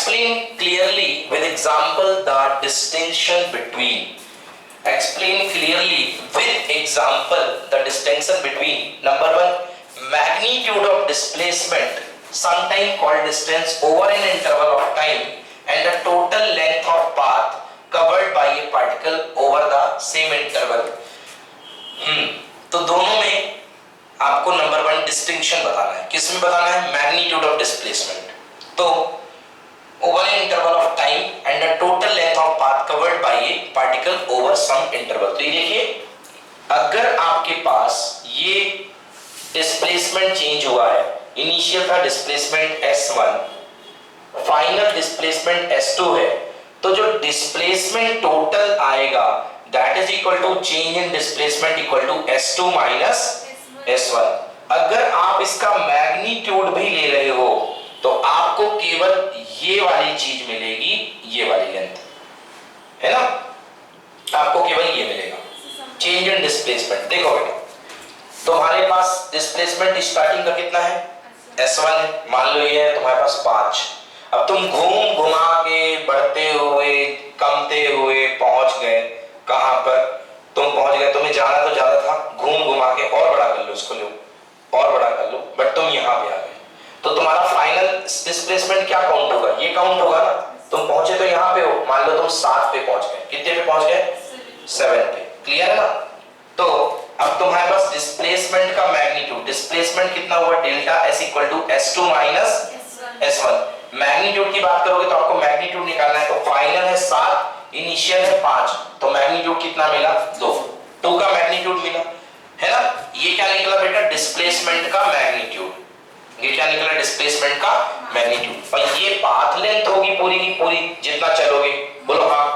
explain clearly with example the distinction between. Explain clearly with example the distinction between number 1 magnitude of displacement, sometime called distance over an interval of time, and the total length of path covered by a particle over the same interval. तो दोनों में आपको number 1 distinction बताना है. किसमें बताना है? Magnitude of displacement. तो over an interval of time and the total length of path covered by a particle over some interval. तो ये देखिए, अगर आपके पास ये डिस्प्लेसमेंट चेंज हुआ है, इनिशियल था displacement S1, final displacement S2 है, तो जो डिस्प्लेसमेंट टोटल आएगा that is equal to change in displacement equal to S2 minus S1. अगर आप इसका मैग्नीट्यूड भी ले रहे हो तो आपको केवल ये वाली चीज मिलेगी, ये वाली लेंथ है ना, आपको केवल ये मिलेगा चेंज इन डिस्प्लेसमेंट. देखो बेटा, तुम्हारे पास डिस्प्लेसमेंट स्टार्टिंग का कितना है? S1 है, मान लो ये है तुम्हारे पास 5. अब तुम घूम घुमा के बढ़ते हुए कमते हुए पहुंच गए कहां पर? तुम पहुंच गए, तुम्हें जाना तो ज्यादा था, घूम घुमा के और बड़ा कर लो, इसको लो और बड़ा कर लो, बट तुम यहां पे आ गए. तो तुम्हारा फाइनल डिस्प्लेसमेंट क्या काउंट होगा? ये काउंट होगा ना. तुम पहुंचे तो यहाँ पे हो, मान लो तुम 7 पे पहुंच गए. कितने पे पहुंच गए? 7 पे. क्लियर है ना? तो अब तुम्हारे पास डिस्प्लेसमेंट का मैग्नीट्यूड, डिस्प्लेसमेंट कितना हुआ? Delta S equal to S2 minus S1. Magnitude की बात करोगे तो आपको मैग्नीट्यूड निकालना है. तो फाइनल है 7, इनिशियल है 5, तो मैग्नीट्यूड कितना मिला? 2 का मैग्नीट्यूड मिला है ना. ये क्या निकला बेटा? डिस्प्लेसमेंट का मैग्नीट्यूड. ये क्या निकला? डिस्प्लेसमेंट का मैग्नीट्यूड. और ये पाथ लेंथ होगी पूरी की पूरी जितना चलोगे. बोलो हाँ,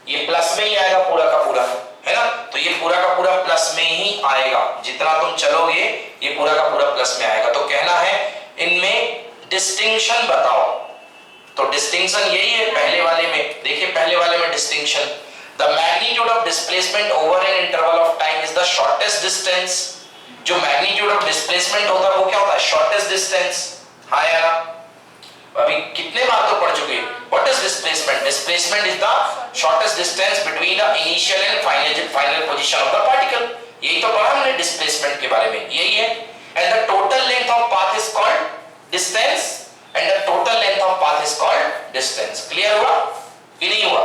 ये प्लस में ही आएगा पूरा का पूरा, है ना. तो ये पूरा का पूरा प्लस में ही आएगा, जितना तुम चलोगे ये पूरा का पूरा प्लस में आएगा. तो कहना है इनमें डिस्टिंक्शन बताओ. तो डिस्टिंक्शन यही है पहले वाले में. देखिए पहले वाले में distinction, the magnitude of displacement over an interval of time is the shortest distance. जो मैग्नीट्यूड ऑफ डिस्प्लेसमेंट होता है वो क्या होता है? Shortest distance. हाँ या ना? अभी कितने बार तो पढ़ चुके. What is displacement? Displacement is the shortest distance between the initial and final position of the particle. यही तो पढ़ा हमने डिस्प्लेसमेंट के बारे में, यही है. And the total length of path is called distance and the total length of path is called distance. Clear हुआ कि नहीं हुआ?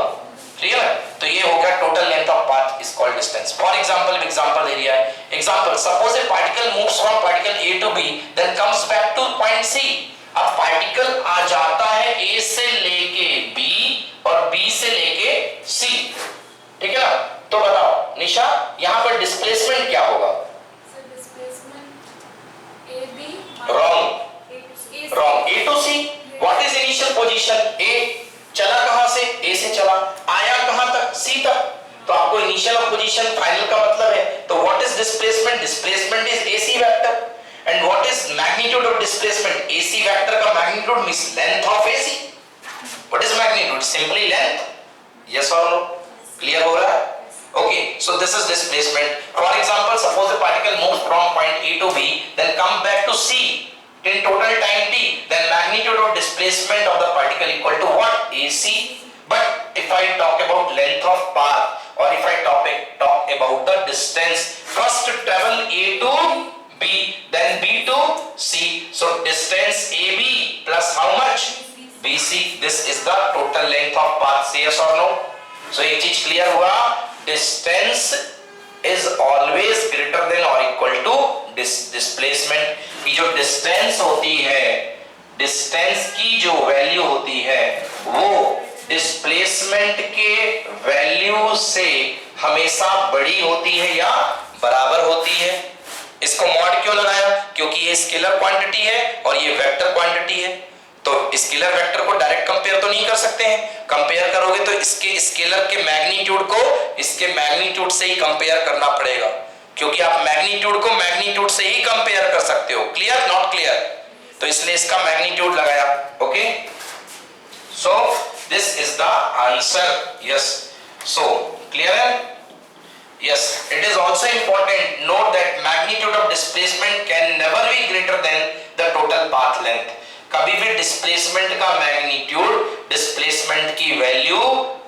क्लियर है. तो ये हो गया total length of path is called distance. For example, example area है. Example, suppose a particle moves from particle A to B then comes back to point C. अब पार्टिकल आ जाता है A से लेके B और B से लेके C. ठीक है ना. तो बताओ निशा, यहाँ पर डिस्प्लेसमेंट क्या होगा? Sir displacement AB. Wrong, wrong. A to C. What is initial position? A. चला कहां से? A से चला. आया कहां तक? C तक. तो आपको इनिशियल ऑफ पोजीशन फाइनल का मतलब है. तो what is displacement? Displacement is AC vector. And what is magnitude of displacement? AC vector का magnitude means length of AC. What is magnitude? Simply length. Yes और no? Clear हो रहा है? Okay, so this is displacement. For example, suppose a particle moves from point A to B, then come back to C in total time t. Then magnitude of displacement of the particle equal to what? AC. But if I talk about length of path, or if I talk about the distance, first travel A to B, then B to C. So distance AB plus how much? BC. This is the total length of path. Say yes or no? So एक चीज clear हुआ, distance is always greater than or equal to displacement. की जो distance होती है, distance की जो value होती है वो displacement के वैल्यू से हमेशा बड़ी होती है या बराबर होती है. इसको मॉड क्यों लगाया? क्योंकि ये स्केलर क्वांटिटी है और ये वेक्टर क्वांटिटी है. तो स्केलर वेक्टर को डायरेक्ट कंपेयर तो नहीं कर सकते हैं. कंपेयर करोगे तो इसके स्केलर के मैग्नीट्यूड को इसके मैग्नीट्यूड से ही कंपेयर करना पड़ेगा, क्योंकि आप मैग्नीट्यूड को मैग्नीट्यूड से ही कंपेयर कर सकते हो. क्लियर? Not clear? तो इसलिए इसका मैग्नीट्यूड लगाया. Okay, so this is the answer. Yes, so clear है? Yes, it is also important. Note that magnitude of displacement can never be greater than the total path length. कभी भी displacement का magnitude displacement की value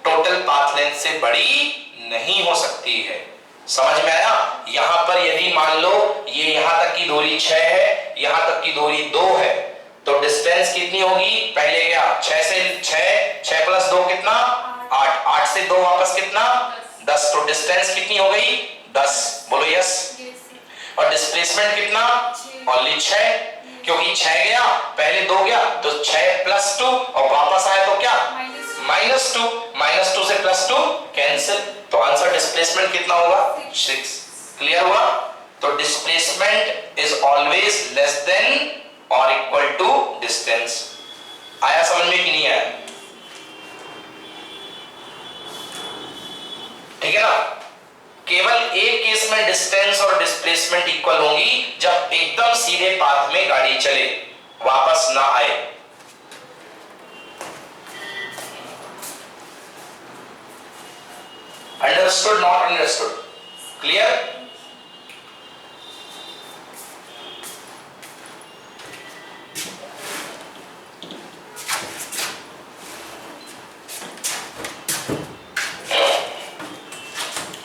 total path length से बड़ी नहीं हो सकती है। समझ में आया? यहां पर यदि मान लो ये यहां तक की दूरी 6 है, यहां तक की दूरी 2 है, तो डिस्टेंस कितनी होगी? पहले क्या 6 से 6 प्लस 2 कितना 8, 8 से 2 वापस कितना 10, तो डिस्टेंस कितनी हो गई 10। बोलो यस। और डिस्प्लेसमेंट कितना ओनली 6, क्योंकि 6 गया पहले 2 गया तो 6 प्लस 2 और वापस आया तो क्या -2 से +2 कैंसिल, तो आंसर डिस्प्लेसमेंट कितना होगा 6। क्लियर हुआ? तो displacement is always less than और इक्वल टू डिस्टेंस। आया समझ में कि नहीं आया? ठीक है ना? केवल एक केस में डिस्टेंस और डिस्प्लेसमेंट इक्वल होंगी, जब एकदम सीधे पाथ में गाड़ी चले, वापस ना आए। Understood not understood? Clear?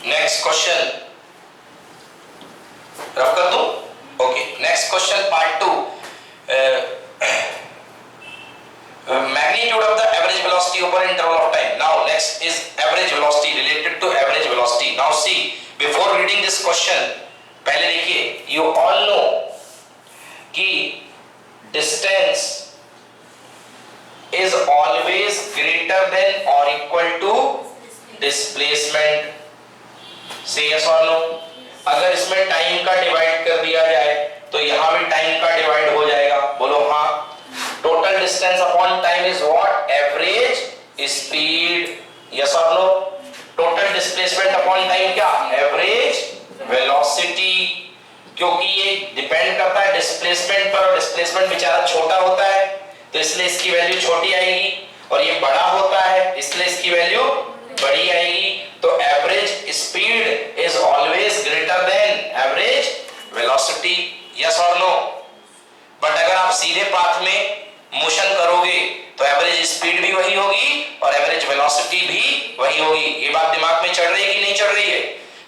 Next question रख कर दो। Okay, next question part 2। magnitude of the average velocity over interval of time. Now next is average velocity, related to average velocity. Now see, before reading this question, पहले देखिए, you all know कि distance is always greater than or equal to displacement. Say yes or no? अगर इसमें time का divide कर दिया जाए तो यहां भी टाइम का डिवाइड हो जाएगा। बोलो हाँ। Total distance upon time is what? Average speed. Yes और no? Total displacement upon time क्या? Average velocity. क्योंकि ये डिपेंड करता है डिस्प्लेसमेंट पर, और डिस्प्लेसमेंट बेचारा छोटा होता है तो इसलिए इसकी वैल्यू छोटी आएगी, और ये बड़ा होता है इसलिए इसकी वैल्यू बड़ी आएगी। तो average speed is always greater than average velocity. Yes और नो? बट अगर आप सीधे पाथ में मोशन करोगे तो एवरेज स्पीड भी वही होगी और एवरेज वेलोसिटी भी वही होगी। ये बात दिमाग में चढ़ रही है कि नहीं चढ़ रही है?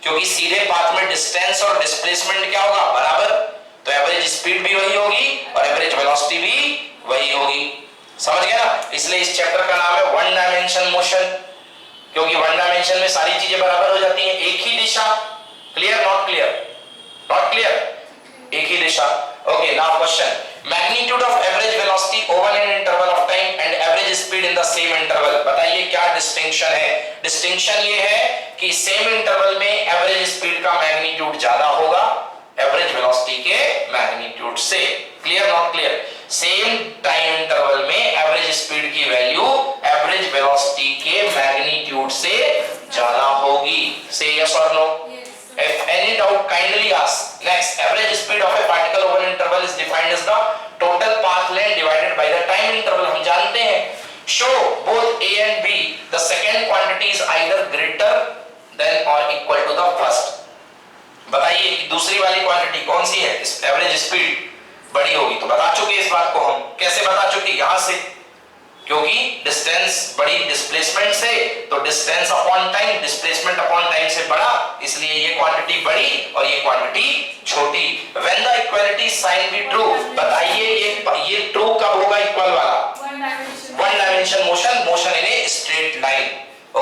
क्योंकि सीधे पाथ में डिस्टेंस और डिस्प्लेसमेंट क्या होगा? बराबर, तो एवरेज स्पीड भी वही होगी और एवरेज वेलोसिटी भी वही होगी। समझ गया ना? इसलिए इस चैप्टर का नाम है वन डायमेंशन मोशन, क्योंकि वन डायमेंशन में सारी चीजें बराबर हो जाती हैं, एक ही दिशा। Clear not clear? Not clear? एक ही दिशा। Okay, now question, magnitude of average velocity over an interval of time and average speed in the same interval. बताइए क्या डिस्टिंक्शन है? डिस्टिंक्शन ये है कि सेम इंटरवल में एवरेज स्पीड का मैग्नीट्यूड ज्यादा होगा एवरेज वेलोसिटी के मैग्नीट्यूड से। Clear not clear? Same time interval में एवरेज स्पीड की वैल्यू एवरेज वेलोसिटी के मैग्नीट्यूड से ज्यादा होगी। से यस और no? If any doubt, kindly ask. Next, average speed of a particle over interval is defined as the total path length divided by the time interval. हम जानते हैं। Show both A and B. The second quantity is either greater than or equal to the first. बताइए कि दूसरी वाली quantity कौन सी है? Average speed बड़ी होगी। तो बता चुके इस बात को हम। कैसे बता चुके? यहां से, क्योंकि डिस्टेंस बड़ी डिस्प्लेसमेंट से, तो distance upon time displacement upon time से बड़ा, इसलिए ये क्वांटिटी बड़ी और ये क्वांटिटी छोटी। When the equality sign be true, बताइए ये ट्रू कब होगा इक्वल वाला? One dimension motion, motion in a straight line.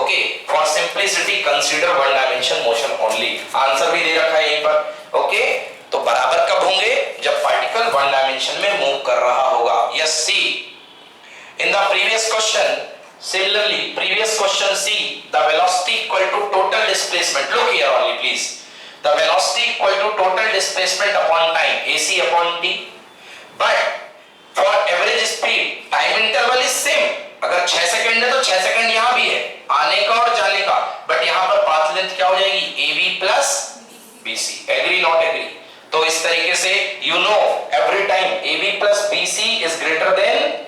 Okay, for simplicity consider one dimension motion only. Answer भी दे रखा है यहीं पर। ओके, तो बराबर कब होंगे? जब पार्टिकल वन डायमेंशन में मूव कर रहा होगा। Yes, see in the previous question, similarly previous question, see the velocity equal to total displacement. Look here only please, the velocity equal to total displacement upon time, AC upon t, but for average speed time interval is same. अगर 6 second है तो 6 second यहाँ भी है, आने का और जाने का, बट यहाँ पर पाथ लेंथ क्या हो जाएगी? AB plus BC. Agree not agree? तो इस तरीके से you know every time AB plus BC is greater than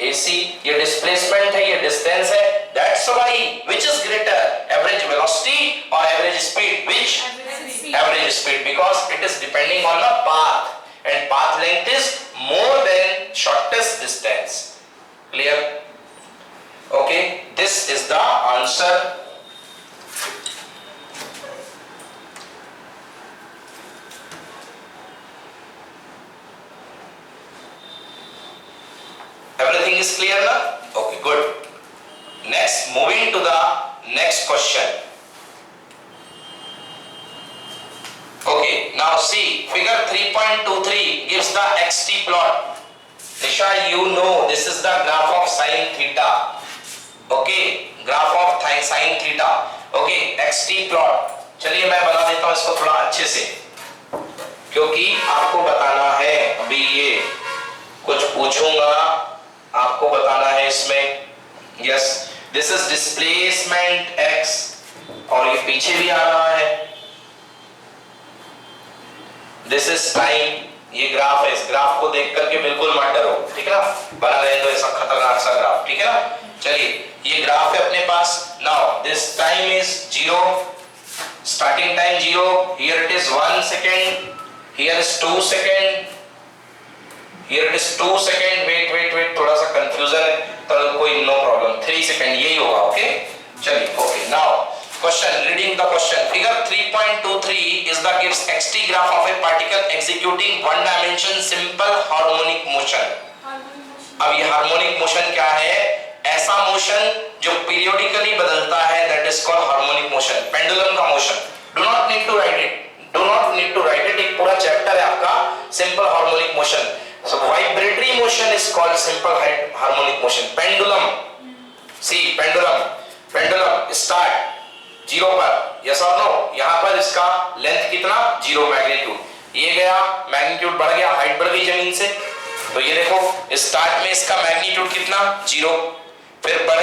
AC, ये डिस्प्लेसमेंट है, ये डिस्टेंस है, that's why which is greater, average velocity or average speed? Which? Average speed, because it is depending on the path and path length is more than shortest distance. Clear? This is the answer. Everything is clear na? Okay, good. Next, moving to the next question. Okay, now see, figure 3.23 gives the xt plot. Nisha, you know this is the graph of sin theta. Okay, graph of sin theta. Okay, xt plot. चलिए मैं बना देता हूं इसको थोड़ा अच्छे से, क्योंकि आपको बताना है, अभी ये कुछ पूछूंगा आपको बताना है इसमें। Yes, this is displacement x और ये पीछे भी आ रहा है, दिस इज टाइम, ये ग्राफ है। इस ग्राफ को देख करके बिल्कुल मत डरो, ठीक है ना, बना रहे तो ऐसा खतरनाक सा ग्राफ, ठीक है ना। चलिए ये ग्राफ है अपने पास। Now this time is 0, starting time 0, here it is 1 second, here is 2 second, Here it is 2 second, wait, थोड़ा सा कंफ्यूजन है, तो कोई नो प्रॉब्लम, 3 सेकेंड यही होगा। ओके, चलिए okay. Now question, reading the question, figure 3.23 is the gives xt graph of a particle executing one dimension simple harmonic motion। अब ये हार्मोनिक मोशन क्या है? ऐसा मोशन जो पीरियोडिकली बदलता है, that is called harmonic motion, pendulum का motion. Do not need to write it, एक पूरा चैप्टर है आपका simple harmonic motion. So vibratory motion is called simple harmonic motion. Pendulum, see pendulum start 0 पर, yes or no? यहाँ पर इसका length कितना? 0 मैग्नीट्यूड, ये गया मैग्नीट्यूड बढ़ गया, हाइट बढ़ गई जमीन से, तो ये देखो स्टार्ट में इसका मैग्नीट्यूड कितना? 0, फिर बढ़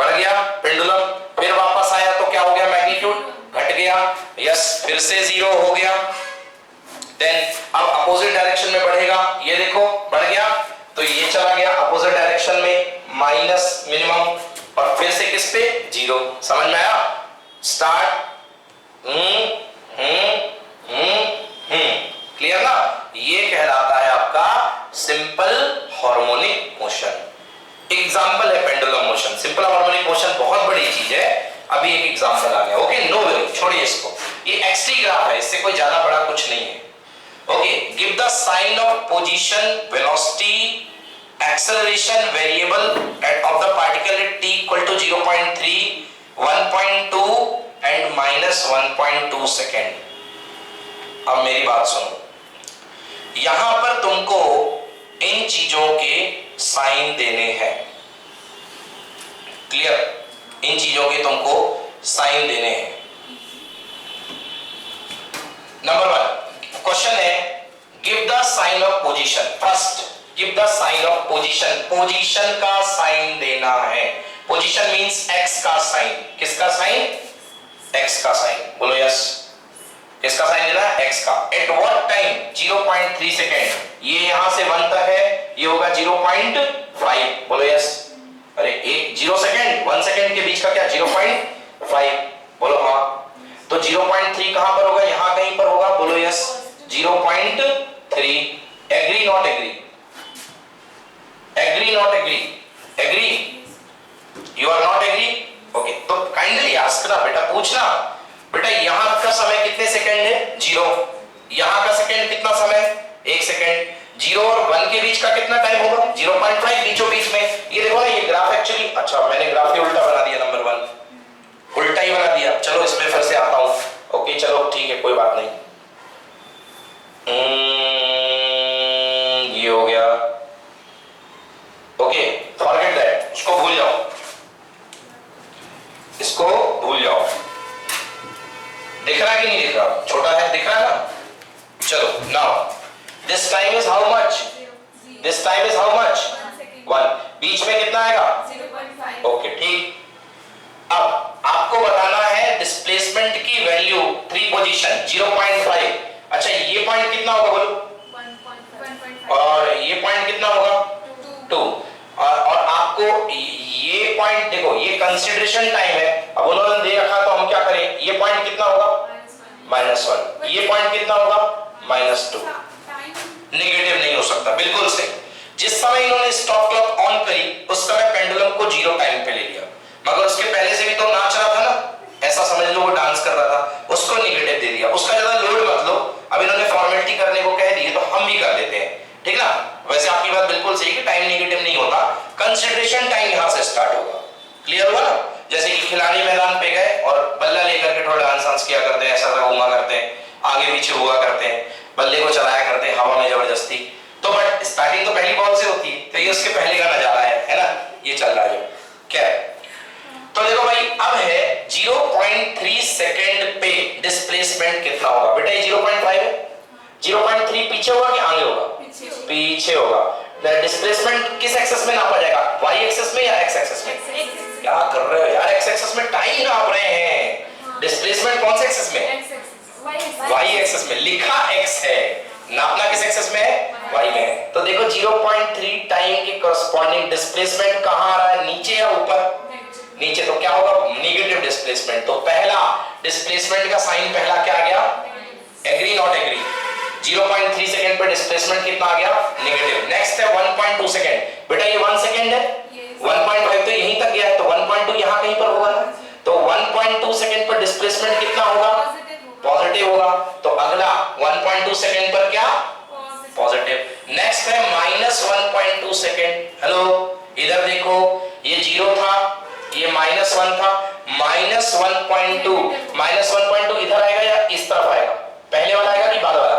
गया पेंडुलम, फिर वापस आया तो क्या हो गया? मैग्नीट्यूड घट गया, यस, फिर से 0 हो गया, देन अब अपोजिट डायरेक्शन में बढ़ेगा, ये देखो बढ़ गया, तो ये चला गया अपोजिट डायरेक्शन में माइनस मिनिमम, और फिर से किस पे? 0। समझ में आया? स्टार्ट क्लियर ना? ये कहलाता है आपका सिंपल हार्मोनिक मोशन। एग्जांपल है pendulum motion. Simple harmonic motion बहुत बड़ी चीज है, अभी एक एग्जांपल आ गया। ओके, नो वरी, छोड़िए इसको, ये एक्सटी ग्राफ है, इससे कोई ज्यादा बड़ा कुछ नहीं है। Okay, give the sign of position, velocity, acceleration variable of the particle at t equal to 0.3, 1.2 and -1.2 second. अब मेरी बात सुनो, यहां पर तुमको इन चीजों के साइन देने हैं, क्लियर? इन चीजों के तुमको साइन देने हैं। नंबर 1 क्वेश्चन है, give the sign of position. First give the sign of position, position का साइन देना है। पोजीशन मींस एक्स का साइन। किसका साइन? एक्स का साइन। बोलो यस। किसका साइन देना है? एक्स का। At what time? 0.3 सेकेंड। ये यहां से 1 तक है, ये होगा 0.5। बोलो यस। अरे 0 सेकेंड 1 सेकेंड के बीच का क्या? 0.5। बोलो हाँ। तो 0.3 कहां पर होगा? यहां कहीं पर होगा। बोलो yes. 0.3। Agree not agree? Agree not agree? Agree? You are not agree? Okay, तो काइंडली आस्क ना बेटा, पूछना बेटा यहां का समय कितने सेकंड है? 0। यहां का सेकंड कितना समय? 1 सेकंड। 0 और 1 के बीच का कितना टाइम होगा? 0.5 बीचों बीच में। ये देखो ना, ये ग्राफ एक्चुअली, अच्छा मैंने ग्राफ ही उल्टा बना दिया। नंबर 1 उल्टा ही बना दिया। चलो इसमें फिर से आता हूं। ओके चलो ठीक है, कोई बात नहीं। ये हो गया। ओके, फॉरगेट दैट, उसको भूल जाओ, इसको भूल जाओ। दिख रहा है कि नहीं दिख रहा? छोटा है, दिख रहा है ना? चलो now this time is how much? This time is how much? 1। बीच में कितना आएगा? 0.5। ओके ठीक। अब आपको बताना है डिस्प्लेसमेंट की वैल्यू 3 पोजीशन 0.5। अच्छा ये पॉइंट कितना होगा बोलो? 1.5। और ये पॉइंट कितना होगा? 2। और आपको ये पॉइंट देखो, ये कंसीडरेशन टाइम है। अब उन्होंने दे रखा तो हम क्या करें? ये पॉइंट कितना होगा? -1। ये पॉइंट कितना होगा? -2। नेगेटिव नहीं हो सकता, बिल्कुल सही। जिस समय इन्होंने स्टॉप क्लॉक ऑन करी उस समय पेंडुलम को 0 टाइम पे ले लिया, मगर उसके पहले से भी तो नाच रहा था ना, ऐसा समझ लो वो डांस कर रहा था, उसको नेगेटिव दे दिया। उसका ज्यादा लोड मत लो, अब इन्होंने फॉर्मेलिटी करने को कह दी है तो हम भी कर देते हैं, ठीक ना। वैसे आपकी बात बिल्कुल सही कि टाइम नेगेटिव नहीं होता, कंसिडरेशन टाइम यहां से स्टार्ट होगा। क्लियर हुआ ना। जैसे कि खिलाड़ी मैदान पे गए और बल्ला लेकर के थोड़ा डांस किया करते हैं, ऐसा घूमा करते हैं, आगे पीछे हुआ करते हैं, बल्ले को चलाया करते हैं हवा में जबरदस्ती, तो बट स्टार्टिंग तो पहली बॉल से होती है, तो ये उसके पहले का नजारा है ना, ये चल रहा है जो क्या है। तो देखो भाई अब है 0.3 सेकंड पे डिस्प्लेसमेंट कितना होगा बेटा, ये 0.5 है, 0.3 पीछे होगा कि आगे होगा, पीछे होगा। डिस्प्लेसमेंट किस एक्सेस में नापा जाएगा, y एक्सेस में या x एक्सेस में, क्या कर रहे हो यार, x एक्सेस में टाइम नाप रहे हैं, डिस्प्लेसमेंट कौन से एक्सेस में, y एक्सेस में, लिखा x है, नापना किस एक्सेस में है, y में है। तो देखो 0.3 टाइम के कॉरस्पॉन्डिंग डिस्प्लेसमेंट कहां आ रहा है, नीचे या ऊपर, नीचे, तो क्या होगा नेगेटिव डिस्प्लेसमेंट। तो पहला डिस्प्लेसमेंट का साइन पहला क्या आ गया, एग्री नॉट एग्री। 0.3 सेकंड पे डिस्प्लेसमेंट कितना आ गया, नेगेटिव। नेक्स्ट है 1.2 सेकंड, बेटा ये 1 सेकंड है, 1.5 तो यहीं तक गया है, तो 1.2 यहां कहीं पर होगा ना, तो 1.2 सेकंड पर डिस्प्लेसमेंट कितना होगा, पॉजिटिव होगा। तो अगला 1.2 सेकंड पर क्या, पॉजिटिव। नेक्स्ट है -1.2 सेकंड, हेलो इधर देखो, ये 0 था, ये -1 था, -1.2 इधर आएगा या इस तरफ आएगा, पहले वाला आएगा कि बाद वाला,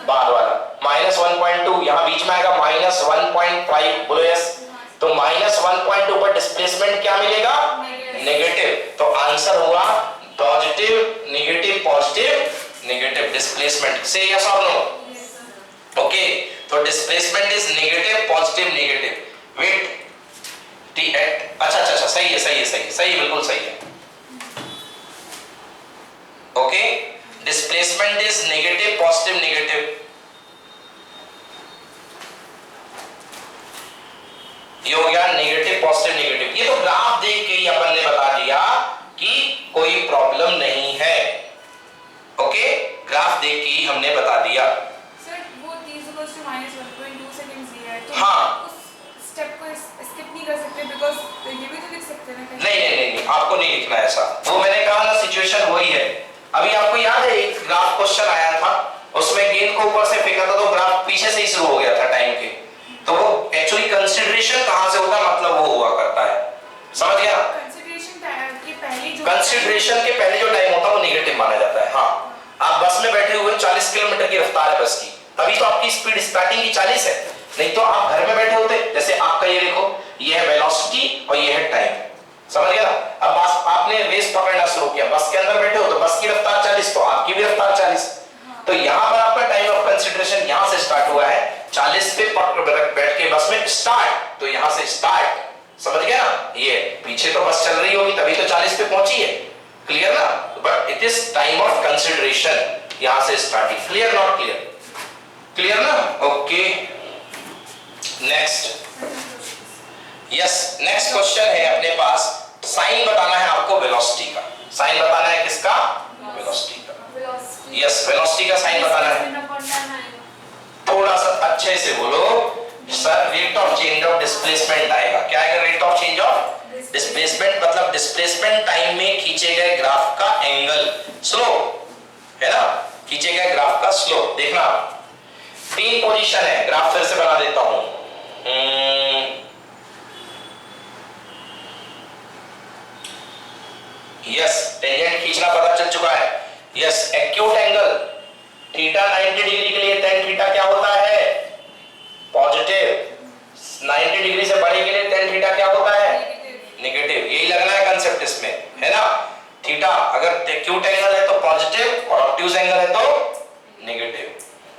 बाद वाला, -1.2 यहां बीच में आएगा, -1.5 बोलो यस। तो -1.2 पर डिस्प्लेसमेंट क्या मिलेगा, नेगेटिव। तो आंसर हुआ positive negative positive negative displacement, से यस और नो, ओके। तो displacement is negative positive negative, wait T eight, अच्छा अच्छा अच्छा, सही है सही है सही है सही, बिल्कुल सही है, okay. Displacement is negative positive negative, ये हो गया नेगेटिव पॉजिटिव नेगेटिव। ये तो ग्राफ देख के ही अपन ने बता दिया कि कोई प्रॉब्लम नहीं है, ओके, ग्राफ देख के ही हमने बता दिया। सर वो t = -1.2 सेकंड्स दिया है, तो हाँ, उस स्टेप को स्किप नहीं कर सकते, बिकॉज़ ये भी तो लिख सकते हैं ना। नहीं आपको नहीं लिखना है ऐसा, वो मैंने कहा ना सिचुएशन वही है। अभी आपको याद है एक ग्राफ क्वेश्चन आया था, उसमें गेंद को ऊपर से फेंका था तो ग्राफ पीछे से ही शुरू हो गया था टाइम के, तो वो एक्चुअली कंसीडरेशन कहां से होता है, मतलब वो हुआ करता है, समझ गया। कंसीडरेशन के पहले जो टाइम होता है वो नेगेटिव माना जाता है। हाँ, आप बस में बैठे हुए 40 किलोमीटर की रफ्तार है बस की, तभी तो आपकी स्पीड स्टार्टिंग की 40 है, नहीं तो आप घर में बैठे होते, जैसे आपका ये देखो, ये है वेलोसिटी और ये है टाइम, समझ गया। अब बस आपने रेस पकड़ना शुरू किया, बस के अंदर बैठे हो तो बस की रफ्तार 40, तो आपकी भी रफ्तार 40, तो यहाँ पर आपका टाइम ऑफ कंसीडरेशन यहाँ से स्टार्ट हुआ है, 40 पे बैठ के बस में स्टार्ट, तो यहाँ से स्टार्ट, समझ गया ना। ये पीछे तो बस चल रही होगी तभी तो 40 पे पहुंची है, क्लियर ना, but it is time of consideration, यहाँ से starting, clear not clear, clear ना, okay. Next, yes, next question है अपने पास, साइन बताना है आपको वेलोसिटी का, साइन बताना है किसका, वेलोसिटी का, यस, वेलोसिटी का साइन बताना है। थोड़ा सा अच्छे से बोलो sir, rate of change of displacement आएगा, क्या आएगा, rate of change of displacement, मतलब डिस्प्लेसमेंट टाइम में खींचे गए ग्राफ का एंगल, स्लोप है ना, खींचे गए ग्राफ का स्लोप। देखना 3 पोजीशन है, ग्राफ फिर से बना देता हूं, यस, टेंजेंट खींचना पता चल चुका है, yes, acute angle theta 90 degree के लिए tan थीटा क्या होता है, पॉजिटिव, 90 डिग्री से बड़े के लिए tan थीटा क्या होता है, नेगेटिव, यही लगना है कंसेप्ट इसमें, है ना। थीटा अगर एक्यूट एंगल है तो पॉजिटिव और ऑब्ट्यूज एंगल है तो नेगेटिव,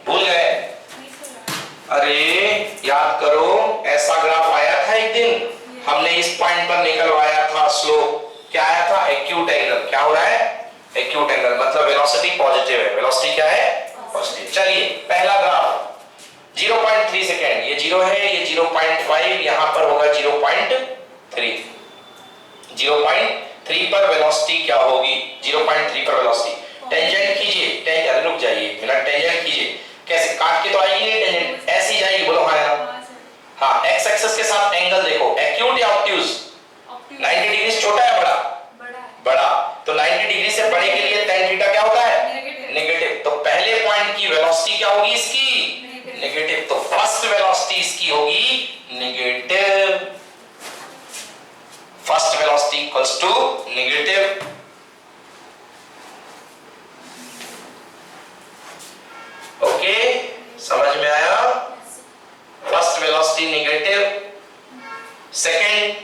भूल गए, अरे याद करो, ऐसा ग्राफ आया था एक दिन, हमने इस पॉइंट पर निकलवाया था स्लोप, क्या आया था, एक्यूट एंगल, क्या हो रहा है, एक्यूट एंगल, मतलब वेलोसिटी पॉजिटिव है, वेलोसिटी क्या है, पॉजिटिव। चलिए पहला ग्राफ 0.3 सेकेंड, ये 0 है, ये 0.5, यहां पर होगा 0.3, 0.3 पर वेलोसिटी क्या होगी, 0.3 पर वेलोसिटी, टेंजेंट कीजिए, टेंजेंट, रुक जाइए मिनट, टेंजेंट कीजिए, कैसे काट के तो आएगी नहीं टेंजेंट, ऐसी जाएगी, बोलो हाँ, हाँ, एक्स एक्सिस के साथ एंगल देखो, एक्यूट या ऑब्ट्यूज, क्या होगी इसकी? नेगेटिव। तो फर्स्ट वेलोसिटी इसकी होगी negative. First velocity equals to negative. Okay, समझ में आया? First velocity negative. सेकेंड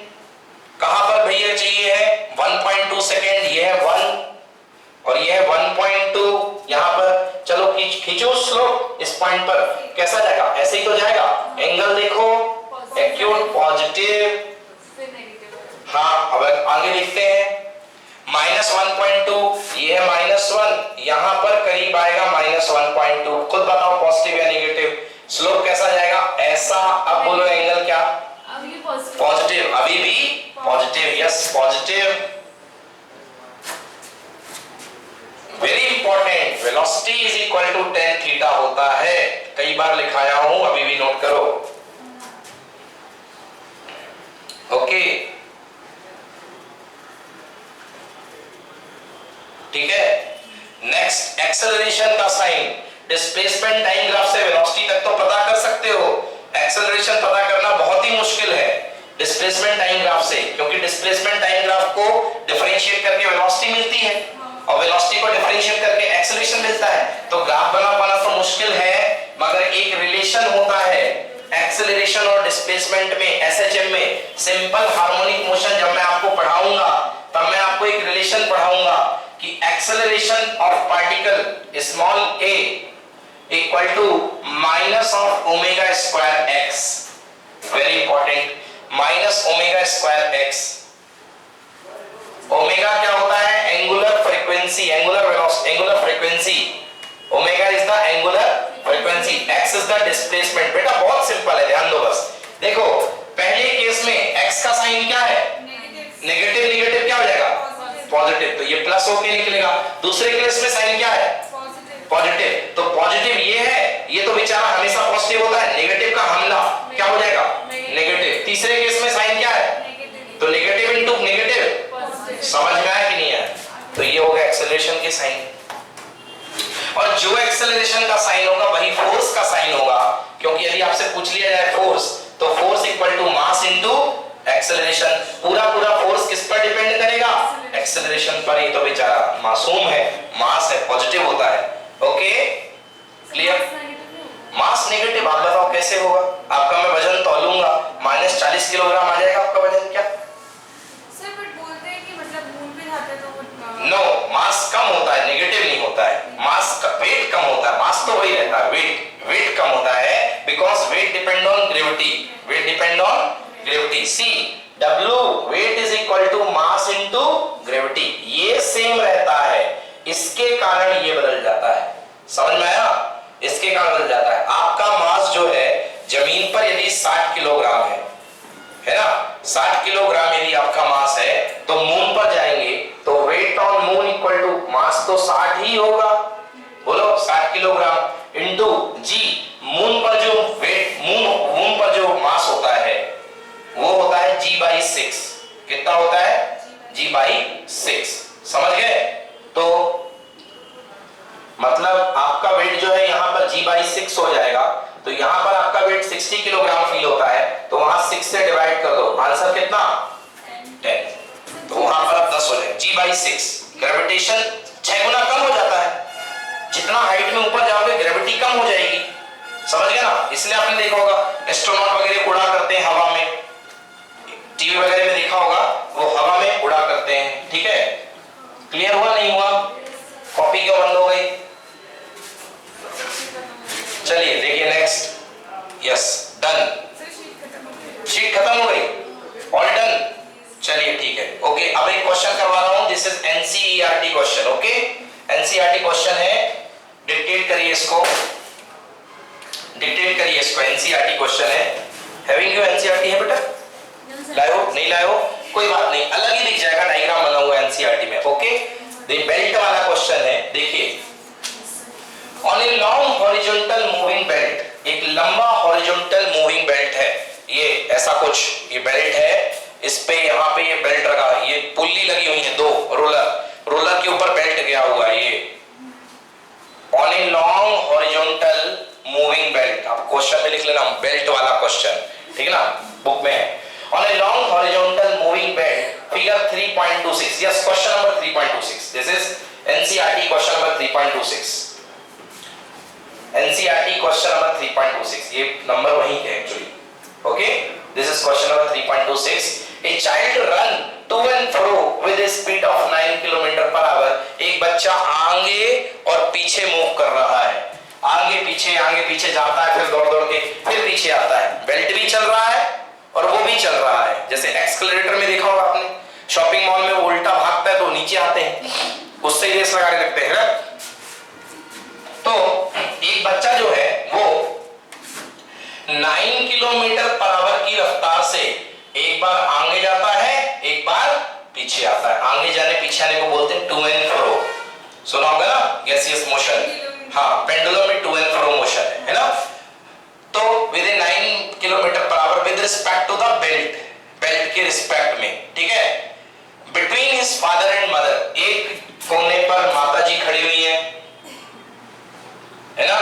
कहां पर भैया चाहिए है? 1.2 सेकेंड, ये है 1 और ये है 1.2। यहां पर चलो खींचो स्लोप इस पॉइंट पर, कैसा जाएगा? ऐसे ही तो जाएगा। एंगल देखो, एक्यूट पॉजिटिव। हाँ, अब आगे देखते हैं। -1.2, ये है -1, यहां पर करीब आएगा -1.2। खुद बताओ पॉजिटिव या नेगेटिव? स्लोप कैसा जाएगा? ऐसा। अब बोलो एंगल क्या? पॉजिटिव। अभी भी positive. Yes, positive. Very important, velocity is equal to tan theta होता है। कई बार लिखाया हूं, अभी भी नोट करो। ओके, ठीक है। नेक्स्ट, एक्सेलरेशन का साइन। डिस्प्लेसमेंट टाइम ग्राफ से वेलोसिटी तक तो पता कर सकते हो, एक्सेलरेशन पता करना बहुत ही मुश्किल है डिस्प्लेसमेंट टाइम ग्राफ से, क्योंकि डिस्प्लेसमेंट टाइम ग्राफ को डिफरेंशिएट करके वेलोसिटी मिलती है और वेलोसिटी को डिफरेंशिएट करके एक्सेलरेशन मिलता है। तो ग्राफ बना पाना तो मुश्किल है, मगर एक रिलेशन होता है एक्सेलरेशन और डिस्प्लेसमेंट में, एसएचएम में। सिंपल हार्मोनिक मोशन जब मैं आपको पढ़ाऊंगा तब मैं आपको एक रिलेशन पढ़ाऊंगा कि acceleration of particle small a equal to minus of omega square X. Very important, minus omega square X. Omega क्या होता है? Angular frequency, angular velocity, angular frequency. Omega is the angular frequency, X is the displacement. बेटा बहुत simple है, ध्यान दो बस। देखो पहले केस में एक्स का साइन क्या है? नेगेटिव। नेगेटिव क्या हो जाएगा? पॉजिटिव। तो ये प्लस होके निकलेगा। दूसरे केस में साइन क्या है? पॉजिटिव। तो पॉजिटिव ये है, ये तो बेचारा हमेशा पॉजिटिव होता है, नेगेटिव का हमला क्या हो जाएगा? नेगेटिव। तीसरे केस में साइन क्या है? तो नेगेटिव इनटू नेगेटिव। समझ में आया कि नहीं आया? तो ये होगा एक्सेलरेशन के साइन। और जो एक्सेलरेशन का साइन होगा वही फोर्स का साइन होगा, क्योंकि यदि आपसे पूछ लिया जाए फोर्स, तो force equal to mass into acceleration. पूरा फोर्स किस पर डिपेंड करेगा? एक्सेलरेशन पर। ही तो बेचारा मासूम है, मास है, पॉजिटिव होता है। Okay, clear? Mass negative. आप बताओ कैसे होगा? आपका मैं वजन तौलूंगा, -40 किलोग्राम आ जाएगा आपका वजन। क्या सर बट बोलते हैं कि मतलब मून पे जाता है तो नो, मास कम होता है, नेगेटिव नहीं होता है। मास का वेट कम होता है, मास तो वही रहता है, वेट कम होता है, because weight depend on gravity. Weight depend on gravity. See W weight is equal to mass into gravity. ये सेम रहता है, इसके कारण ये बदल जाता है। समझ में आया? इसके कारण बदल जाता है। आपका मास जो है जमीन पर यदि 60 किलोग्राम है ना, 60 किलोग्राम यदि आपका मास है, तो मून पर जाएंगे तो weight on moon equal to mass तो 60 ही होगा। बोलो 60 किलोग्राम इनटू जी। मून पर जो वेट, मून पर जो मास होता है वो होता है G/6। कितना होता है? G/6। समझ गए? तो मतलब आपका वेट जो है यहाँ पर G/6 हो जाएगा, तो यहाँ पर आपका वेट 60 किलोग्राम फील होता है, तो वहां 6 से डिवाइड कर दो, आंसर कितना? 10। तो वहां पर आप 10 हो जाएगा। G/6 ग्रेविटेशन 6 गुना कम हो जाता है। जितना हाइट में ऊपर जाओगे ग्रेविटी कम हो जाएगी। समझ गए ना? इसलिए आपने देखा होगा एस्ट्रोनॉट वगैरह उड़ा करते हैं हवा में, टीवी वगैरह में देखा होगा, वो हवा में उड़ा करते हैं। ठीक है, क्लियर हुआ नहीं हुआ? कॉपी क्यों बंद हो गई? चलिए देखिए नेक्स्ट। Yes, done. शीट खत्म हो गई, ऑल डन। चलिए ठीक है, ओके। अब एक क्वेश्चन करवा रहा हूं, this is NCERT question. Okay, NCERT question है, डिक्टेट करिए इसको, डिक्टेट करिए इसको। एनसीईआरटी क्वेश्चन है। हैविंग यू एनसीईआरटी है बेटा? लायो नहीं लायो कोई बात नहीं, अलग ही दिख जाएगा, डायग्राम बना हुआ है एनसीईआरटी में। ओके, बेल्ट वाला क्वेश्चन है। देखिए, on a long horizontal moving belt, एक लंबा हॉरिजॉन्टल मूविंग बेल्ट है, ये ऐसा कुछ, ये बेल्ट है, इस पे यहाँ पे ये बेल्ट लगा, ये पुल्ली लगी हुई है, 2 रोलर के ऊपर बेल्ट गया हुआ है। ये on a long horizontal moving belt, आप क्वेश्चन में लिख लेना बेल्ट वाला क्वेश्चन, ठीक है ना, बुक में है। On a long horizontal moving belt, figure 3.26, yes question number 3.26, this is NCERT question number 3.26, NCERT question number 3.26, ये नंबर वही है actually, okay, this is question number 3.26। A child run to and fro with a speed of 9 kilometre per hour, एक बच्चा आगे और पीछे move कर रहा है, आगे पीछे जाता है, फिर दौड़ दौड़ के फिर पीछे आता है, बेल्ट भी चल रहा है और वो भी चल रहा है। जैसे एक्सेलरेटर में देखा होगा आपने, शॉपिंग मॉल में वो उल्टा भागता है तो नीचे आते हैं, उससे ही रेस लगाने लगते हैं ना। तो एक बच्चा जो है वो 9 किलोमीटर पर आवर की रफ्तार से एक बार आगे जाता है, एक बार पीछे आता है। आगे जाने पीछे आने को बोलते हैं टू एंड फ्रो, सुना होगा ना, गैसियस मोशन, हाँ, पेंडुलम में टू एंड फ्रो मोशन है ना। तो with 9 kilometre per hour with respect to the belt, belt के रिस्पेक्ट में, ठीक है। Between his father and mother, एक कोने पर माता जी खड़ी हुई है ना,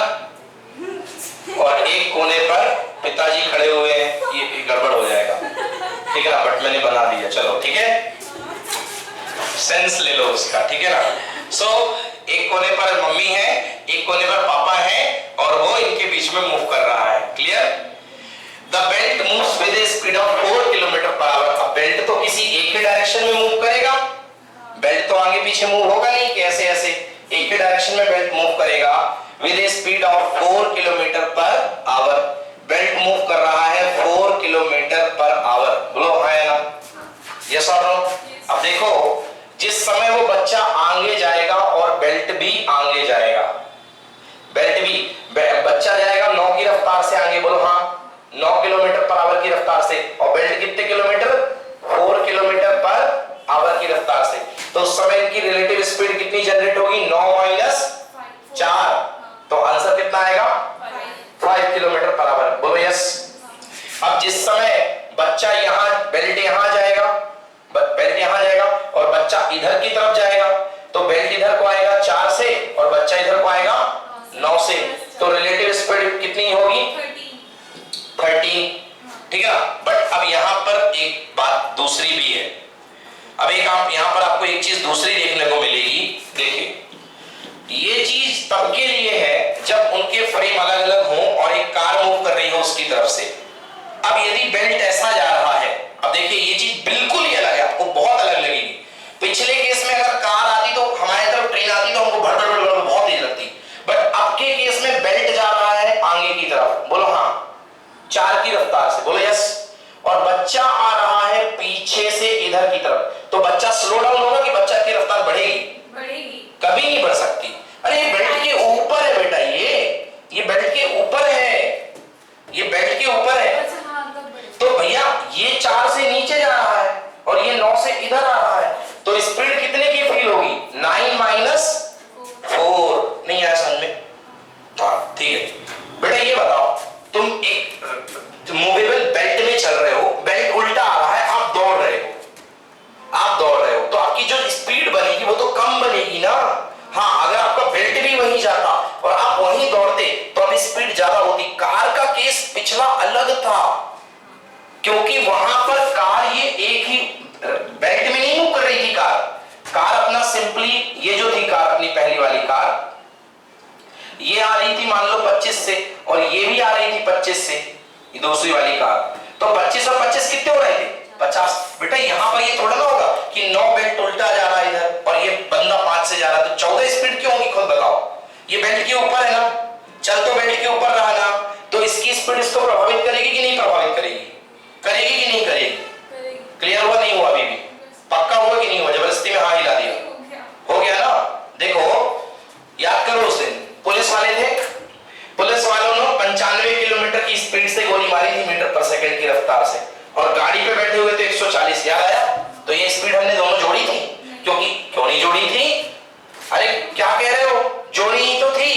और एक कोने पर पिताजी खड़े हुए हैं, ये गड़बड़ हो जाएगा, ठीक है ना, बट मैंने बना दिया, चलो ठीक है, सेंस ले लो उसका, ठीक है ना। सो एक कोने पर मम्मी है, एक कोने पर पापा है, और वो इनके बीच में मूव कर रहा है, clear. The belt moves with a speed of 4 kilometre per our. अब बेल्ट तो किसी एक ही डायरेक्शन में मूव करेगा, बेल्ट तो आगे पीछे मूव होगा नहीं कि ऐसे ऐसे, एक ही डायरेक्शन में बेल्ट मूव करेगा with a speed of 4 kilometre per our. Belt move कर रहा है 4 किलोमीटर पर आवर, बोलो हाँ या ना, यस और नो। अब देखो, जिस समय वो बच्चा आगे जाएगा और बेल्ट भी आगे जाएगा, बेल्ट भी, बच्चा जाएगा 9 की रफ्तार से आगे, बोलो हाँ, 9 किलोमीटर पर आवर की रफ्तार से, और बेल्ट कितने किलोमीटर, 4 किलोमीटर पर आवर की रफ्तार से। तो उस समय इनकी रिलेटिव स्पीड कितनी जनरेट होगी, 9 माइनस 4, तो आंसर कितना आएगा, 5 किलोमीटर पर आवर, बोलो यस। अब जिस समय बच्चा यहाँ, बेल्ट यहाँ जाएगा, बेल्ट यहाँ जाएगा और बच्चा इधर की तरफ जाएगा, तो बेल्ट इधर को आएगा 4 से और बच्चा इधर को आएगा 9 से, तो रिलेटिव स्पीड कितनी होगी, 13, ठीक है। बट अब यहाँ पर एक बात दूसरी भी है, अब एक आप यहाँ पर आपको एक चीज दूसरी देखने को मिलेगी, देखिए, ये चीज तब के लिए है जब उनके फ्रेम अलग अलग हों और एक कार मूव कर रही हो उसकी तरफ से। अब यदि बेल्ट ऐसा जा रहा है, अब देखिए ये चीज बिल्कुल ही अलग है, आपको बहुत अलग लगेगी। पिछले केस में अगर कार आती तो हमारी तरफ ट्रेन आती तो हमको भड़ भड़ भड़ बहुत तेज लगती, बट अब के केस में बेल्ट जा रहा है आगे की तरफ, बोलो हाँ, 4 की रफ्तार से, बोलो यस, और बच्चा आ रहा है पीछे से इधर की तरफ, तो बच्चा स्लो डाउन होगा कि बच्चा की रफ्तार बढ़ेगी, कभी नहीं बढ़ सकती। अरे ये बेल्ट के ऊपर है बेटा, ये बेल्ट के ऊपर है, ये बेल्ट के ऊपर है, तो भैया ये 4 से नीचे जा रहा है और ये 9 से इधर आ रहा है, तो स्पीड कितने की फील होगी, 9 माइनस 4, नहीं आया समझ में, हाँ ठीक है। बेटा ये बताओ, तुम एक मूवेबल बेल्ट में चल रहे हो, बेल्ट उल्टा आ रहा है, आप दौड़ रहे हो, तो आपकी जो स्पीड बनेगी वो तो कम बनेगी ना। हाँ, अगर आपका बेल्ट भी वहीं जाता और आप वहीं दौड़ते तो अब स्पीड ज्यादा होती। कार का केस पिछला अलग था, क्योंकि वहां पर कार ये एक ही बेल्ट में नहीं मूव कर रही थी, कार अपना सिंपली, ये जो थी कार अपनी पहली वाली कार, ये आ रही थी मान लो 25 से और ये भी आ रही थी 25 से, ये दूसरी वाली कार, तो 25 और 25 कितने हो रहे थे, 50। बेटा यहाँ पर ये थोड़ा ना होगा कि 9 बेल्ट उल्टा जा रहा है इधर और ये बंदा 5 से जा रहा है, तो 14 स्पीड क्यों होगी, खुद बताओ। ये बेल्ट के ऊपर है ना, चल तो बेल्ट के ऊपर रहा ना, तो इसकी स्पीड इसको प्रभावित करेगी कि नहीं प्रभावित करेगी, करेगी कि नहीं करेगी, क्लियर हुआ नहीं हुआ, अभी भी पक्का हुआ कि नहीं हुआ, जबरदस्ती में हाँ हिला दिया, हो गया ना। देखो याद करो, उस दिन पुलिस वाले थे, पुलिस वालों ने 95 किलोमीटर की स्पीड से गोली मारी थी मीटर पर सेकंड की रफ्तार से, और गाड़ी पे बैठे हुए थे 140, याद आया। तो ये स्पीड हमने दोनों जोड़ी थी, क्योंकि क्यों नहीं जोड़ी थी, अरे क्या कह रहे हो, जोड़ी ही तो थी।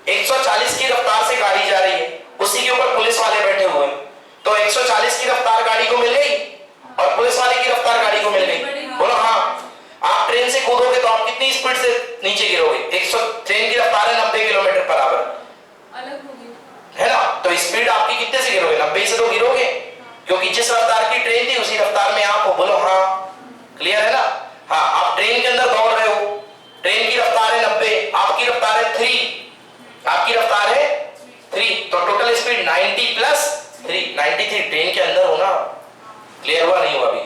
140 की रफ्तार से गाड़ी जा रही है, उसी के ऊपर पुलिस वाले बैठे हुए, तो 140 की रफ्तार गाड़ी को मिल गई और पुलिस वाले की रफ्तार गाड़ी को मिल गई, बोलो हाँ। आप ट्रेन से कूदोगे तो आप कितनी स्पीड से नीचे गिरोगे, ट्रेन की रफ्तार है स्पीड आपकी कितने से गिरोगे? 90 से तो गिरोगे, क्योंकि जिस रफ्तार की ट्रेन थी उसी रफ्तार में आप हो। बोलो हाँ, क्लियर है ना? हाँ, आप ट्रेन के अंदर दौड़ रहे हो, ट्रेन की रफ्तार है 90, आपकी रफ्तार है 3, आपकी रफ्तार है 3, तो टोटल स्पीड 90 प्लस 3, 93। ट्रेन के अंदर हो ना। क्लियर हुआ नहीं हुआ? अभी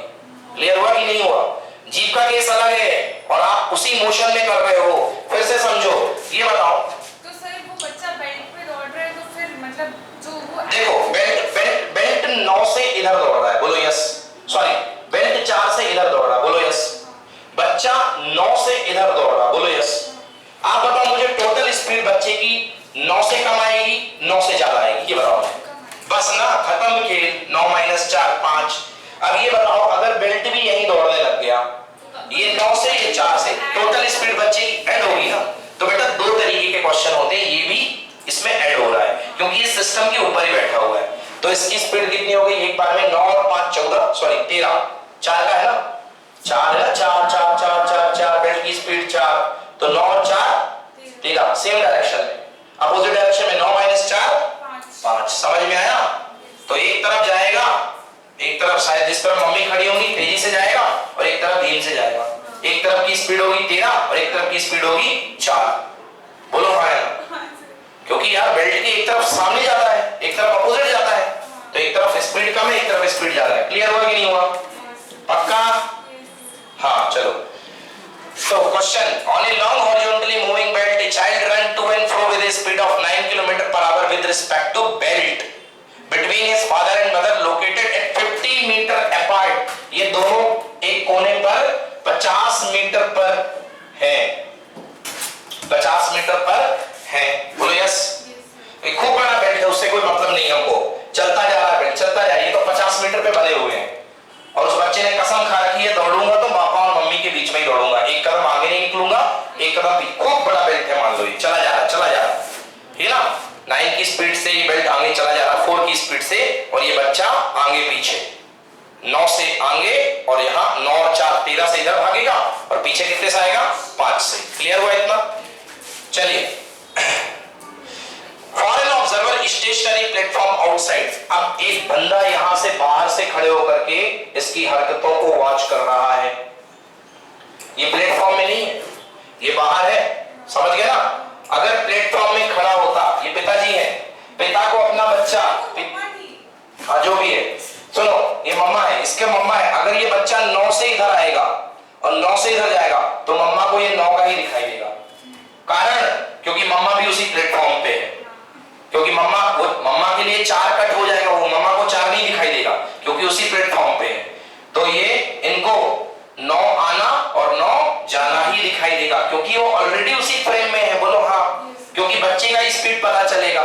क्लियर हुआ कि नहीं हुआ? जीप का केस अलग है और आप उसी मोशन में कर रहे हो। फिर से समझो, ये बताओ। तो सर वो बच्चा बेल्ट पे दौड़ रहा है तो फिर मतलब जो वो देखो बेल्ट 9 से इधर दौड़ रहा है, बोलो यस। सॉरी, बेल्ट 4 से इधर दौड़ रहा है, बोलो यस। बच्चा 9 से इधर दौड़ रहा है, बोलो यस। आप बताओ मुझे टोटल स्पीड बच्चे की 9 से कम आएगी, 9 से ज्यादा आएगी? ये बताओ। बस ना, खत्म खेल। 9 - 4 5। अब ये बताओ, अगर बेल्ट भी यहीं दौड़ने लग गया, ये 9 से ये 4 से, टोटल स्पीड बच्चे की ऐड होगी ना। तो बेटा दो तरीके के क्वेश्चन होते हैं, ये भी इसमें ऐड हो रहा है क्योंकि ये सिस्टम के ऊपर ही बैठा हुआ है। तो इसकी स्पीड कितनी हो गई एक बार में? 9 और 5 14, सॉरी 13, 4 का है ना, 4 है ना, 4 4 4 4 4, बेल्ट की स्पीड 4, तो 9 और 4 13, सेम डायरेक्शन में, अपोजिट डायरेक्शन में। 9 - 4 5। समझ में आया? तो एक तरफ जाएगा, एक तरफ शायद जिस तरफ मम्मी खड़ी होंगी तेजी से जाएगा और एक तरफ धीरे से जाएगा। एक तरफ की स्पीड होगी 13 और एक तरफ की स्पीड होगी 4। बोलो हाँ है ना? क्योंकि यार बेल्ट की एक तरफ सामने जाता है, एक तरफ अपोजिट जाता है, तो एक तरफ स्पीड कम है, एक तरफ स्पीड ज्यादा है। क्लियर हुआ कि नहीं हुआ? पक्का? हाँ चलो। So question, on a long horizontally moving belt, a child run to and fro with a speed of 9 km/h with respect to belt between his father and mother located at 50 meter apart. ये दोनों एक कोने पर 50 metre पर है, 50 metre पर है। बोलो यस। एक खूब बड़ा बेल्ट है, उससे कोई मतलब नहीं हमको, चलता जा रहा है बेल्ट, चलता जा रहा है। ये तो 50 मीटर पे बने हुए हैं और उस बच्चे ने कसम खा रखी है, दौड़ूंगा तो पापा और मम्मी के बीच में ही दौड़ूंगा, एक कदम आगे नहीं निकलूंगा, एक कदम पीछे। खूब बड़ा बेल्ट है, मान लो ये चला जा रहा है, चला जा रहा है, है ना। 9 की स्पीड से ये बेल्ट आगे चला जा रहा है, 4 की स्पीड से, और ये बच्चा आगे पीछे, 9 से आगे, और यहाँ 9 और 4 13 से इधर भागेगा और पीछे कितने से आएगा? 5 से। क्लियर हुआ इतना? चलिए, For an observer stationary platform outside, अब एक बंदा यहां से बाहर से खड़े होकर के इसकी हरकतों को वॉच कर रहा है। ये प्लेटफॉर्म में नहीं है, ये बाहर है, समझ गए ना? अगर प्लेटफॉर्म में खड़ा होता, ये पिताजी है, पिता को अपना बच्चा, हाँ जो भी है, सुनो ये मम्मा है, इसके मम्मा है, अगर ये बच्चा 9 से इधर आएगा और 9 से इधर जाएगा तो मम्मा को ये 9 का ही दिखाई देगा। कारण, क्योंकि मम्मा भी उसी प्लेटफॉर्म पे है, क्योंकि मम्मा के लिए 4 कट हो जाएगा, वो मम्मा को 4 नहीं दिखाई देगा क्योंकि उसी प्लेटफॉर्म पे है। तो ये इनको 9 आना और 9 जाना ही दिखाई देगा क्योंकि वो ऑलरेडी उसी फ्रेम में है। बोलो हाँ, क्योंकि बच्चे का स्पीड पता चलेगा।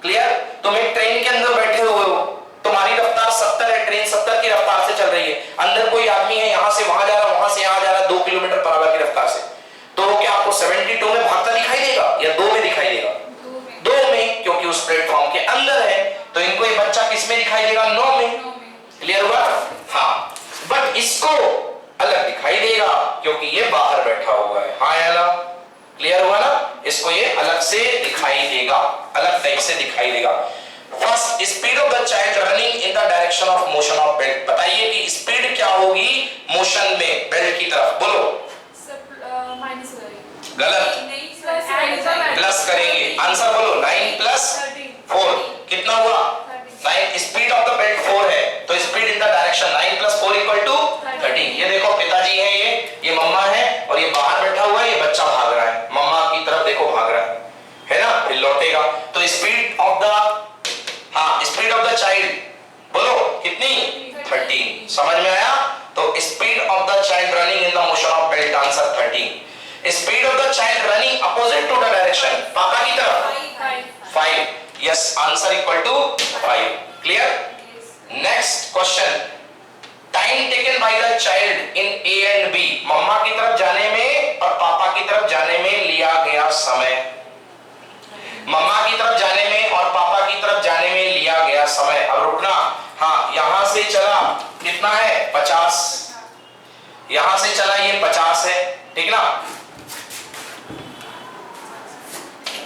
क्लियर? तुम एक ट्रेन के अंदर बैठे हुए हो, तुम्हारी रफ्तार 70 है, ट्रेन 70 की रफ्तार से चल रही है, अंदर कोई आदमी है, यहां से वहां जा रहा, वहां से यहां जा रहा 2 किलोमीटर/h की रफ्तार से, तो वो क्या आपको 72 में भागता दिखाई देगा या 2 में दिखाई देगा? 2 में, क्योंकि उस प्लेटफॉर्म के अंदर है। तो इनको ये बच्चा किस में दिखाई देगा? 9 में। क्लियर हुआ? हाँ, बट इसको अलग दिखाई देगा क्योंकि ये बाहर बैठा हुआ है। हाँ या ना? क्लियर हुआ ना? इसको ये अलग से दिखाई देगा, अलग टाइप से दिखाई देगा। First, speed of the child running in the direction of motion of belt. बताइए कि स्पीड क्या होगी मोशन में बेल्ट की तरफ? बोलो। माइनस गलत, प्लस करेंगे। आंसर बोलो। 9 + 4 कितना हुआ? 9। स्पीड ऑफ द बेल्ट 4 है, तो स्पीड इन द डायरेक्शन 9 + 4 = 13। ये देखो पिताजी है, ये मम्मा है और ये बाहर बैठा हुआ है, ये बच्चा भाग रहा है, मम्मा की तरफ देखो भाग रहा है ना, फिर लौटेगा। तो स्पीड ऑफ द, हाँ स्पीड ऑफ द चाइल्ड बोलो कितनी? 13। समझ में आया? तो speed of the child running in the motion of belt, answer 13। Speed of the child running opposite to the direction, पापा की तरफ 5। Yes, answer = 5। Clear? Next question, time taken by the child in A and B. मम्मा की तरफ जाने में और पापा की तरफ जाने में लिया गया समय, मम्मा की तरफ जाने में और पापा की तरफ जाने में लिया गया समय। अब रुकना, हाँ यहां से चला कितना है? 50, यहां से चला ये 50 है, ठीक ना?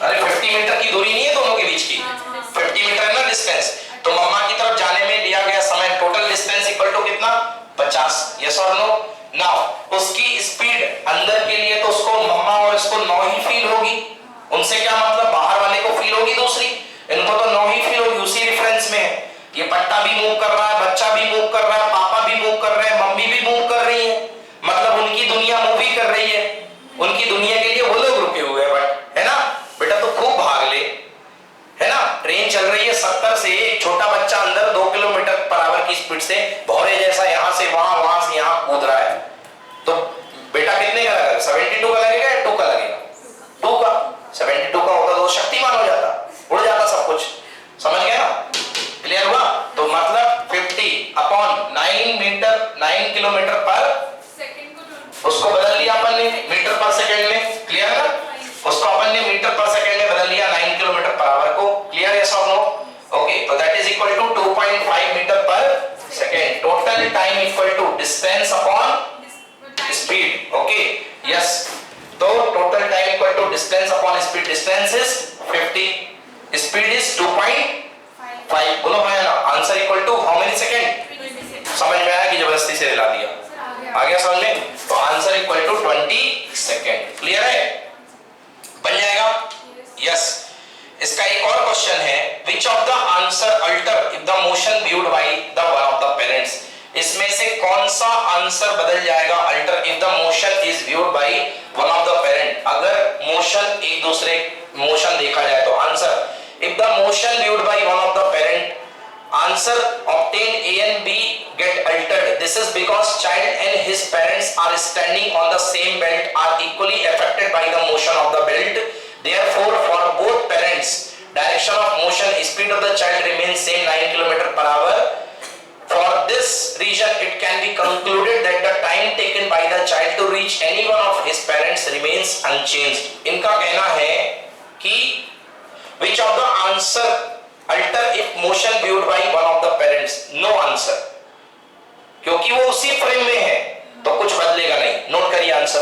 अरे 50 मीटर की दूरी नहीं है दोनों के बीच की, 50 मीटर है ना डिस्टेंस, तो मम्मा की तरफ जाने में लिया गया समय टोटल डिस्टेंस इक्वल टू कितना 50, यस और नो। नाउ उसकी स्पीड अंदर के लिए तो उसको मम्मा और इसको 9 ही फील होगी, उनसे क्या मतलब बाहर वाले को फील होगी दूसरी, इनको तो 9 ही फील होगी, उसी रेफरेंस में है। ये पट्टा भी मूव कर रहा है, बच्चा भी मूव कर रहा है, पापा भी मूव कर रहे हैं, मम्मी भी मूव कर रही है, मतलब उनकी दुनिया मूव ही कर रही है, उनकी दुनिया के लिए वो लोग रुके हुए हैं, बट है ना बेटा तो खूब भाग ले, है ना। ट्रेन चल रही है 70 से, एक छोटा बच्चा अंदर 2 किलोमीटर पर आवर की स्पीड से भौरे जैसा यहां से वहां, वहां से यहां कूद रहा है, तो बेटा कितने का लगेगा, 72 का लगेगा या 2 का लगेगा, 2 का। 72 का होता तो शक्तिमान हो जाता, उड़ जाता सब कुछ, समझ गए ना, क्लियर हुआ। तो मतलब 50/9 किलोमीटर पर सेकंड को उसको बदल लिया अपन ने मीटर पर सेकंड में, क्लियर है ना, उसको अपन ने मीटर पर सेकंड में बदल लिया 9 किलोमीटर पर आवर को, क्लियर यस और नो। ओके, तो that is equal to 2.5 metre per second, total time equal to distance upon speed, okay yes. तो total time equal to distance upon speed, distance is 50, speed is 2.5, बोलो भाई ना, answer equal to how many second, समझ में आया कि जबरदस्ती से हिला दिया, आ गया समझ में, तो answer equal to 20 second, clear है, बन जाएगा यस। इसका एक और क्वेश्चन है, which of the answer alter if the motion viewed by the one of the parents, इसमें से कौन सा आंसर बदल जाएगा alter if the motion is viewed by one of the parent, अगर मोशन एक दूसरे मोशन देखा जाए तो answer if the motion viewed by one of the parent answer obtained A and B get altered. This is because child and his parents are standing on the same belt are equally affected by the motion of the belt. Therefore, for both parents, direction of motion, speed of the child remains same 9 km/h. For this reason, it can be concluded that the time taken by the child to reach any one of his parents remains unchanged. इनका कहना है कि which of the answer alter if motion viewed by one of the parents, no answer, क्योंकि वो उसी frame में है तो कुछ बदलेगा नहीं, नोट करिए आंसर।